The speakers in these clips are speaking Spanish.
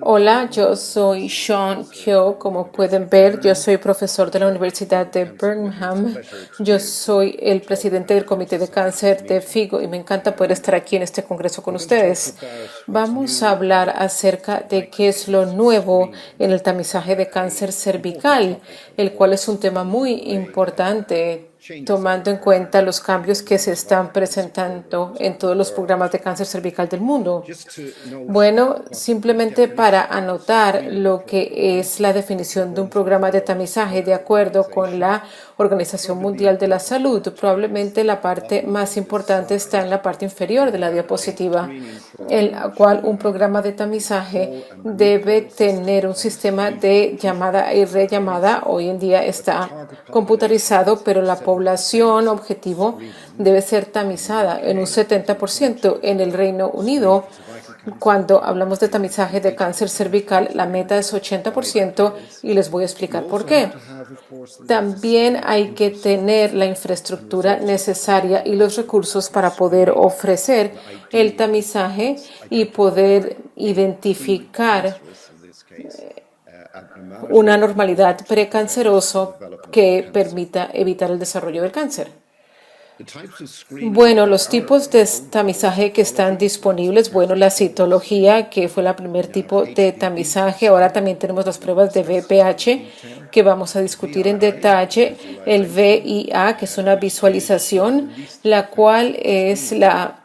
Hola, yo soy Sean Kyo. Como pueden ver, yo soy profesor de la Universidad de Birmingham. Yo soy el presidente del Comité de Cáncer de FIGO y me encanta poder estar aquí en este congreso con ustedes. Vamos a hablar acerca de qué es lo nuevo en el tamizaje de cáncer cervical, el cual es un tema muy importante tomando en cuenta los cambios que se están presentando en todos los programas de cáncer cervical del mundo. Bueno, simplemente para anotar lo que es la definición de un programa de tamizaje de acuerdo con la Organización Mundial de la Salud, probablemente la parte más importante está en la parte inferior de la diapositiva, en la cual un programa de tamizaje debe tener un sistema de llamada y rellamada. Hoy en día está computarizado, pero la población objetivo debe ser tamizada en un 70%. En el Reino Unido, cuando hablamos de tamizaje de cáncer cervical, la meta es 80% y les voy a explicar por qué. También hay que tener la infraestructura necesaria y los recursos para poder ofrecer el tamizaje y poder identificar una normalidad precancerosa que permita evitar el desarrollo del cáncer. Bueno, los tipos de tamizaje que están disponibles, bueno, la citología, que fue el primer tipo de tamizaje, ahora también tenemos las pruebas de VPH, que vamos a discutir en detalle, el VIA, que es una visualización, la cual es la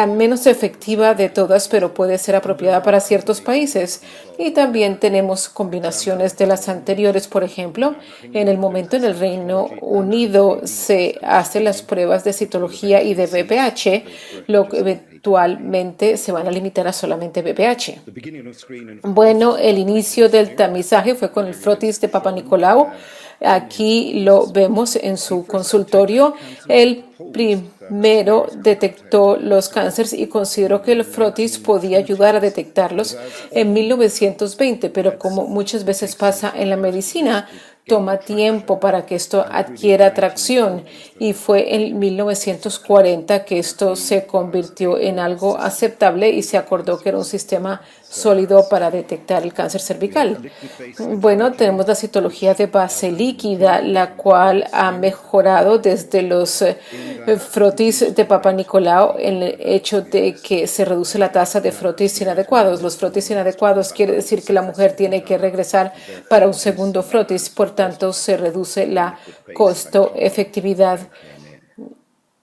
menos efectiva de todas, pero puede ser apropiada para ciertos países. Y también tenemos combinaciones de las anteriores. Por ejemplo, en el momento en el Reino Unido se hacen las pruebas de citología y de VPH, lo que eventualmente se van a limitar a solamente VPH. Bueno, el inicio del tamizaje fue con el frotis de Papa Nicolau. Aquí lo vemos en su consultorio. El primero detectó los cánceres y consideró que el frotis podía ayudar a detectarlos en 1920, pero como muchas veces pasa en la medicina, toma tiempo para que esto adquiera tracción y fue en 1940 que esto se convirtió en algo aceptable y se acordó que era un sistema sólido para detectar el cáncer cervical. Bueno, tenemos la citología de base líquida, la cual ha mejorado desde los frotis de Papa Nicolau en el hecho de que se reduce la tasa de frotis inadecuados. Los frotis inadecuados quiere decir que la mujer tiene que regresar para un segundo frotis, por tanto se reduce la costo-efectividad.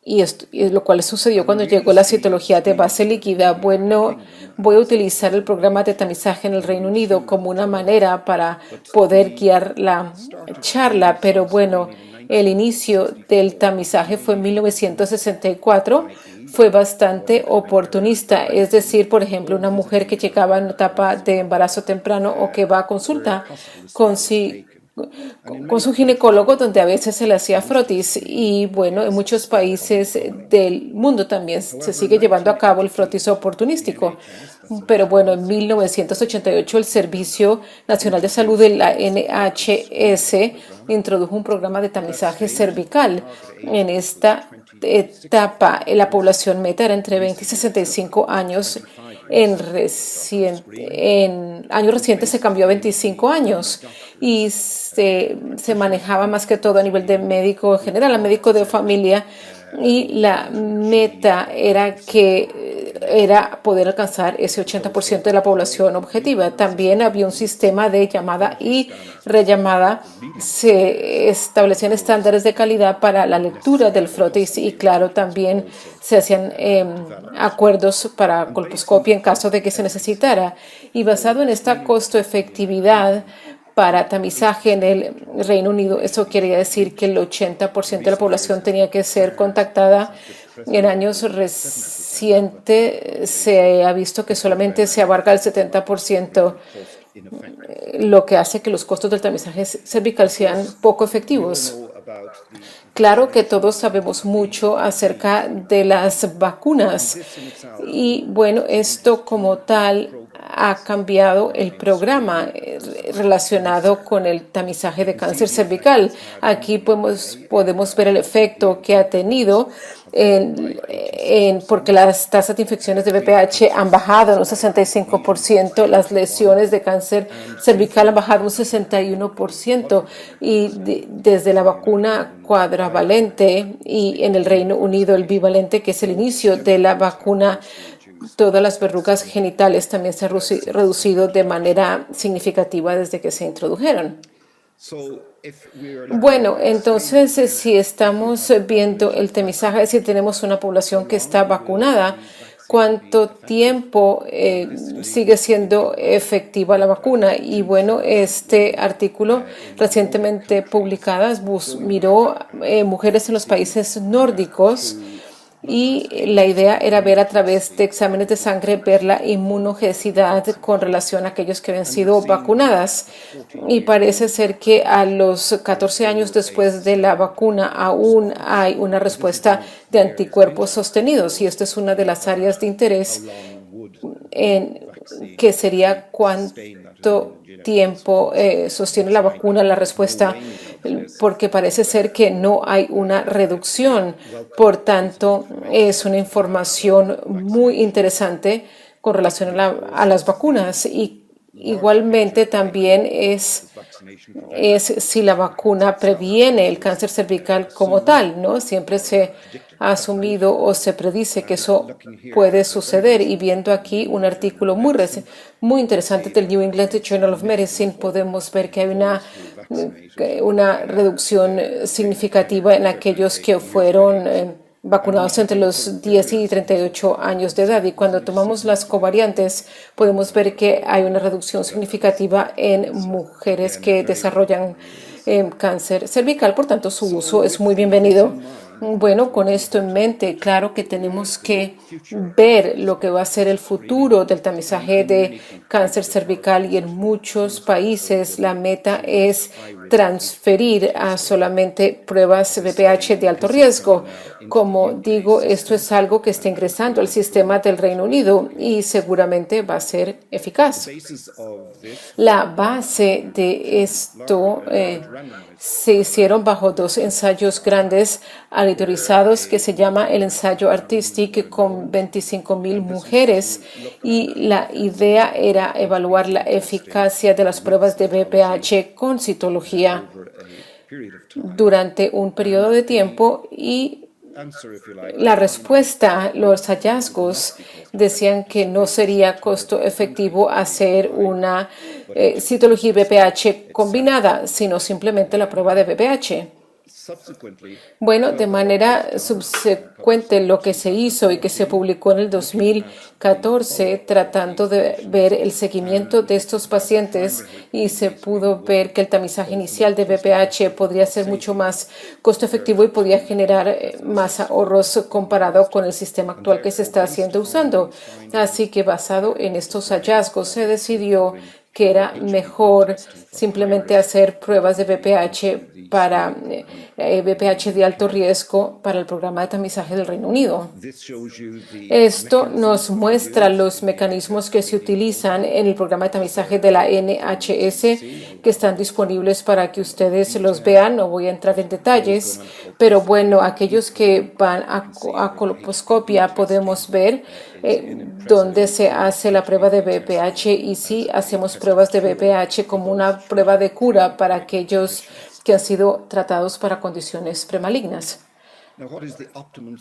Y lo cual sucedió cuando llegó la citología de base líquida. Bueno, voy a utilizar el programa de tamizaje en el Reino Unido como una manera para poder guiar la charla, pero bueno, el inicio del tamizaje fue en 1964. Fue bastante oportunista, es decir, por ejemplo, una mujer que llegaba en etapa de embarazo temprano o que va a consulta con su ginecólogo, donde a veces se le hacía frotis. Y bueno, en muchos países del mundo también se sigue llevando a cabo el frotis oportunístico. Pero bueno, en 1988 el Servicio Nacional de Salud de la NHS introdujo un programa de tamizaje cervical. En esta etapa, la población meta era entre 20 y 65 años. En años recientes se cambió a 25 años y se manejaba más que todo a nivel de médico general, a médico de familia, y la meta era poder alcanzar ese 80% de la población objetiva. También había un sistema de llamada y rellamada. Se establecían estándares de calidad para la lectura del frotis y claro, también se hacían acuerdos para colposcopia en caso de que se necesitara. Y basado en esta costo-efectividad para tamizaje en el Reino Unido, eso quería decir que el 80% de la población tenía que ser contactada. En años recientes se ha visto que solamente se abarca el 70%, lo que hace que los costos del tamizaje cervical sean poco efectivos. Claro que todos sabemos mucho acerca de las vacunas y bueno, esto como tal ha cambiado el programa relacionado con el tamizaje de cáncer cervical. Aquí podemos ver el efecto que ha tenido porque las tasas de infecciones de VPH han bajado en un 65%, las lesiones de cáncer cervical han bajado un 61% y desde la vacuna cuadrivalente y en el Reino Unido el bivalente, que es el inicio de la vacuna, todas las verrugas genitales también se han reducido de manera significativa desde que se introdujeron. Bueno, entonces si estamos viendo el tamizaje, si tenemos una población que está vacunada, ¿cuánto tiempo sigue siendo efectiva la vacuna? Y bueno, este artículo recientemente publicado miró mujeres en los países nórdicos y la idea era ver a través de exámenes de sangre, ver la inmunogenicidad con relación a aquellos que habían sido vacunadas. Y parece ser que a los 14 años después de la vacuna aún hay una respuesta de anticuerpos sostenidos. Y esta es una de las áreas de interés que sería cuánto tiempo sostiene la vacuna la respuesta, porque parece ser que no hay una reducción. Por tanto, es una información muy interesante con relación a las vacunas y igualmente también es si la vacuna previene el cáncer cervical como tal, ¿no? Siempre se ha asumido o se predice que eso puede suceder. Y viendo aquí un artículo muy interesante del New England Journal of Medicine, podemos ver que hay una reducción significativa en aquellos que fueron vacunados entre los 10 y 38 años de edad. Y cuando tomamos las covariantes, podemos ver que hay una reducción significativa en mujeres que desarrollan cáncer cervical. Por tanto, su uso es muy bienvenido. Bueno, con esto en mente, claro que tenemos que ver lo que va a ser el futuro del tamizaje de cáncer cervical y en muchos países la meta es transferir a solamente pruebas VPH de alto riesgo. Como digo, esto es algo que está ingresando al sistema del Reino Unido y seguramente va a ser eficaz. La base de esto se hicieron bajo 2 ensayos grandes aleatorizados que se llama el ensayo Artistic con 25,000 mujeres y la idea era evaluar la eficacia de las pruebas de VPH con citología durante un periodo de tiempo y la respuesta, los hallazgos decían que no sería costo efectivo hacer una citología VPH combinada, sino simplemente la prueba de VPH. Bueno, de manera subsecuente lo que se hizo y que se publicó en el 2014 tratando de ver el seguimiento de estos pacientes y se pudo ver que el tamizaje inicial de VPH podría ser mucho más costo efectivo y podía generar más ahorros comparado con el sistema actual que se está usando. Así que basado en estos hallazgos se decidió que era mejor simplemente hacer pruebas de VPH para VPH de alto riesgo para el programa de tamizaje del Reino Unido. Esto nos muestra los mecanismos que se utilizan en el programa de tamizaje de la NHS que están disponibles para que ustedes los vean. No voy a entrar en detalles, pero bueno, aquellos que van a colposcopia podemos ver donde se hace la prueba de VPH y sí hacemos pruebas de VPH como una prueba de cura para aquellos que han sido tratados para condiciones premalignas.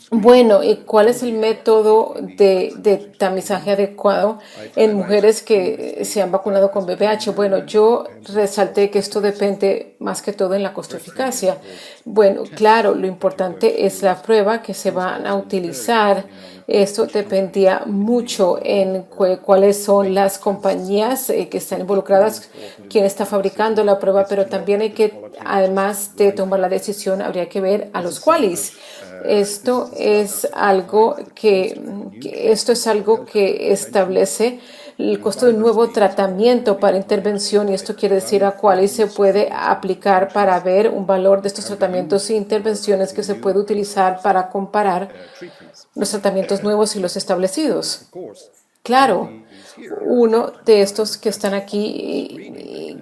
Bueno, ¿y cuál es el método de tamizaje adecuado en mujeres que se han vacunado con VPH? Bueno, yo resalté que esto depende más que todo en la costo-eficacia. Bueno, claro, lo importante es la prueba que se van a utilizar. Esto dependía mucho en cuáles son las compañías que están involucradas, quién está fabricando la prueba, pero también hay que, además de tomar la decisión, habría que ver a los qualis. Esto es algo que establece el costo de un nuevo tratamiento para intervención y esto quiere decir a cuáles se puede aplicar para ver un valor de estos tratamientos e intervenciones que se puede utilizar para comparar los tratamientos nuevos y los establecidos. Claro, uno de estos que están aquí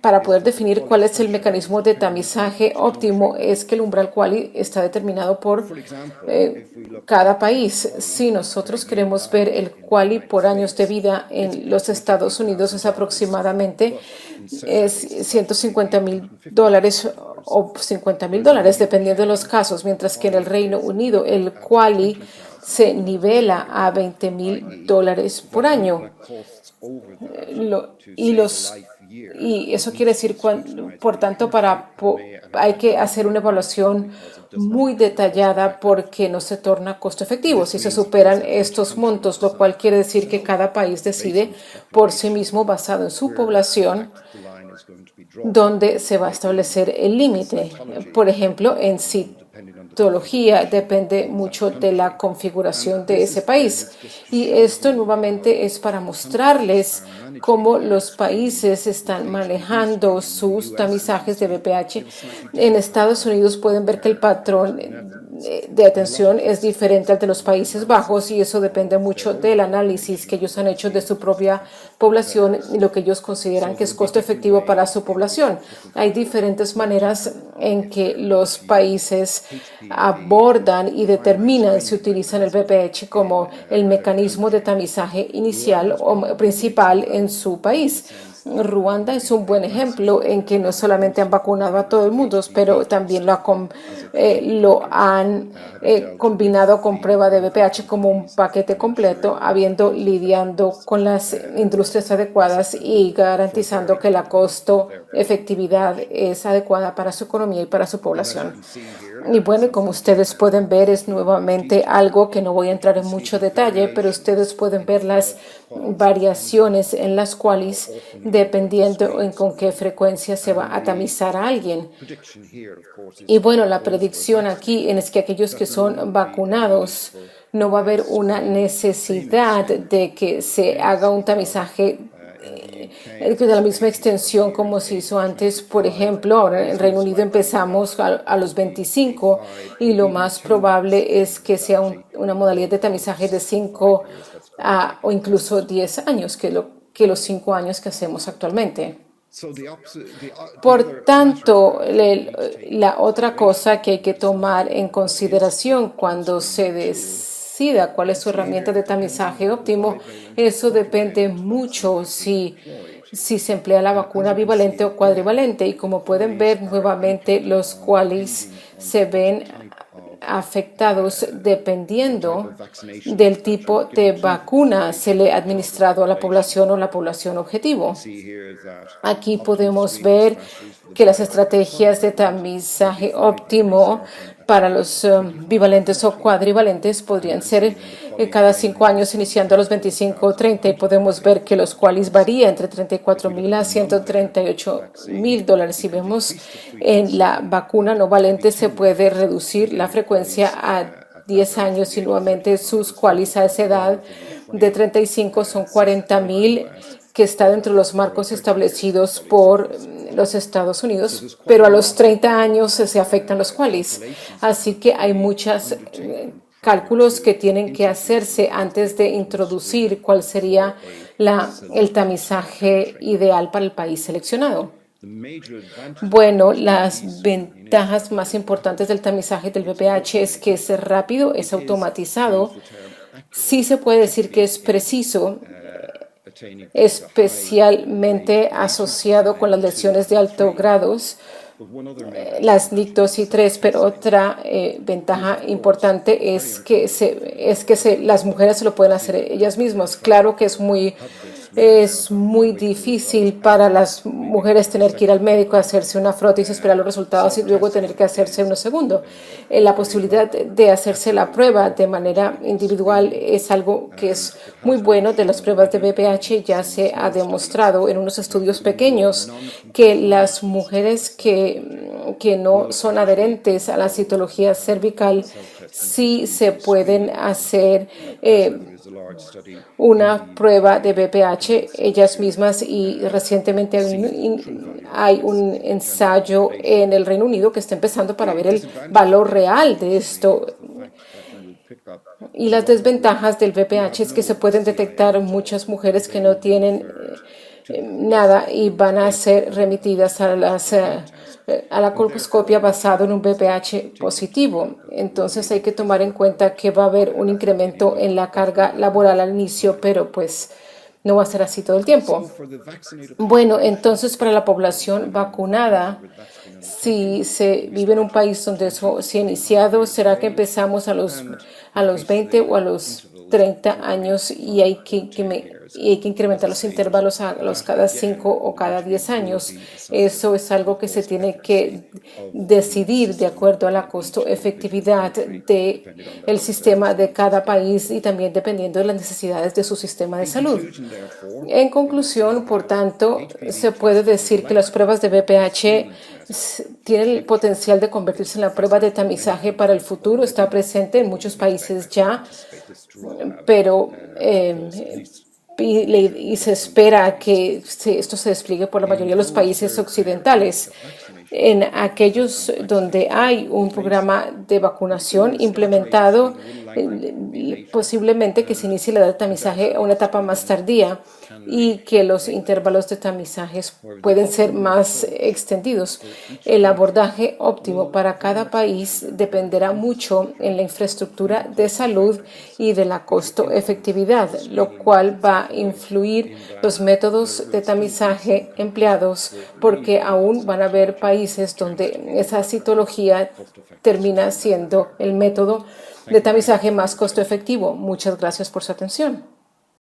para poder definir cuál es el mecanismo de tamizaje óptimo es que el umbral QALY está determinado por cada país. Si nosotros queremos ver el QALY por años de vida en los Estados Unidos, es aproximadamente $150,000 o $50,000 dependiendo de los casos, mientras que en el Reino Unido el QALY se nivela a $20,000 por año. Y eso quiere decir, por tanto, hay que hacer una evaluación muy detallada porque no se torna costo efectivo si se superan estos montos, lo cual quiere decir que cada país decide por sí mismo, basado en su población, dónde se va a establecer el límite. Por ejemplo, en citología depende mucho de la configuración de ese país. Y esto nuevamente es para mostrarles cómo los países están manejando sus tamizajes de BPH. En Estados Unidos pueden ver que el patrón de atención es diferente al de los Países Bajos y eso depende mucho del análisis que ellos han hecho de su propia población y lo que ellos consideran que es costo efectivo para su población. Hay diferentes maneras en que los países abordan y determinan si utilizan el BPH como el mecanismo de tamizaje inicial o principal en su país. Ruanda es un buen ejemplo en que no solamente han vacunado a todo el mundo, pero también lo han combinado con prueba de BPH como un paquete completo, lidiando con las industrias adecuadas y garantizando que la costo-efectividad es adecuada para su economía y para su población. Y bueno, como ustedes pueden ver, es nuevamente algo que no voy a entrar en mucho detalle, pero ustedes pueden ver las variaciones en las cuales, dependiendo en con qué frecuencia se va a tamizar a alguien. Y bueno, la predicción aquí es que aquellos que son vacunados no va a haber una necesidad de que se haga un tamizaje de la misma extensión como se hizo antes. Por ejemplo, ahora en el Reino Unido empezamos a los 25 y lo más probable es que sea una modalidad de tamizaje de 5 o incluso 10 años, que los 5 años que hacemos actualmente. Por tanto, la otra cosa que hay que tomar en consideración cuando se decida cuál es su herramienta de tamizaje óptimo, eso depende mucho si se emplea la vacuna bivalente o cuadrivalente. Y como pueden ver, nuevamente los cuales se ven afectados dependiendo del tipo de vacuna se le ha administrado a la población o la población objetivo. Aquí podemos ver que las estrategias de tamizaje óptimo para los bivalentes o cuadrivalentes podrían ser cada 5 años iniciando a los 25 o 30 y podemos ver que los cuales varían entre $34,000 a $138,000. Si vemos en la vacuna no valente se puede reducir la frecuencia a 10 años y nuevamente sus cuales a esa edad de 35 son $40,000, que está dentro de los marcos establecidos por los Estados Unidos, pero a los 30 años se afectan los cuales. Así que hay muchos cálculos que tienen que hacerse antes de introducir cuál sería el tamizaje ideal para el país seleccionado. Bueno, las ventajas más importantes del tamizaje del BPH es que es rápido, es automatizado, sí se puede decir que es preciso, especialmente asociado con las lesiones de alto grado, las NICTOS 3, pero otra ventaja importante es que las mujeres se lo pueden hacer ellas mismas. Claro que es muy difícil para las mujeres tener que ir al médico a hacerse una frotis, esperar los resultados y luego tener que hacerse uno segundo. La posibilidad de hacerse la prueba de manera individual es algo que es muy bueno. De las pruebas de BPH ya se ha demostrado en unos estudios pequeños que las mujeres que no son adherentes a la citología cervical sí se pueden hacer una prueba de BPH ellas mismas y recientemente hay un ensayo en el Reino Unido que está empezando para ver el valor real de esto. Y las desventajas del VPH es que se pueden detectar muchas mujeres que no tienen nada y van a ser remitidas a la colposcopia basado en un VPH positivo. Entonces hay que tomar en cuenta que va a haber un incremento en la carga laboral al inicio, pero pues no va a ser así todo el tiempo. Bueno, entonces para la población vacunada, si se vive en un país donde eso se ha iniciado, ¿será que empezamos a los 20 o a los 30 años y hay que incrementar los intervalos a los cada 5 o cada 10 años? Eso es algo que se tiene que decidir de acuerdo a la costo-efectividad del sistema de cada país y también dependiendo de las necesidades de su sistema de salud. En conclusión, por tanto, se puede decir que las pruebas de VPH tienen el potencial de convertirse en la prueba de tamizaje para el futuro. Está presente en muchos países ya, pero y se espera que esto se despliegue por la mayoría de los países occidentales. En aquellos donde hay un programa de vacunación implementado, posiblemente que se inicie la edad de tamizaje a una etapa más tardía y que los intervalos de tamizajes pueden ser más extendidos. El abordaje óptimo para cada país dependerá mucho en la infraestructura de salud y de la costo-efectividad, lo cual va a influir los métodos de tamizaje empleados, porque aún van a haber países donde esa citología termina siendo el método de tamizaje más costo efectivo. Muchas gracias por su atención.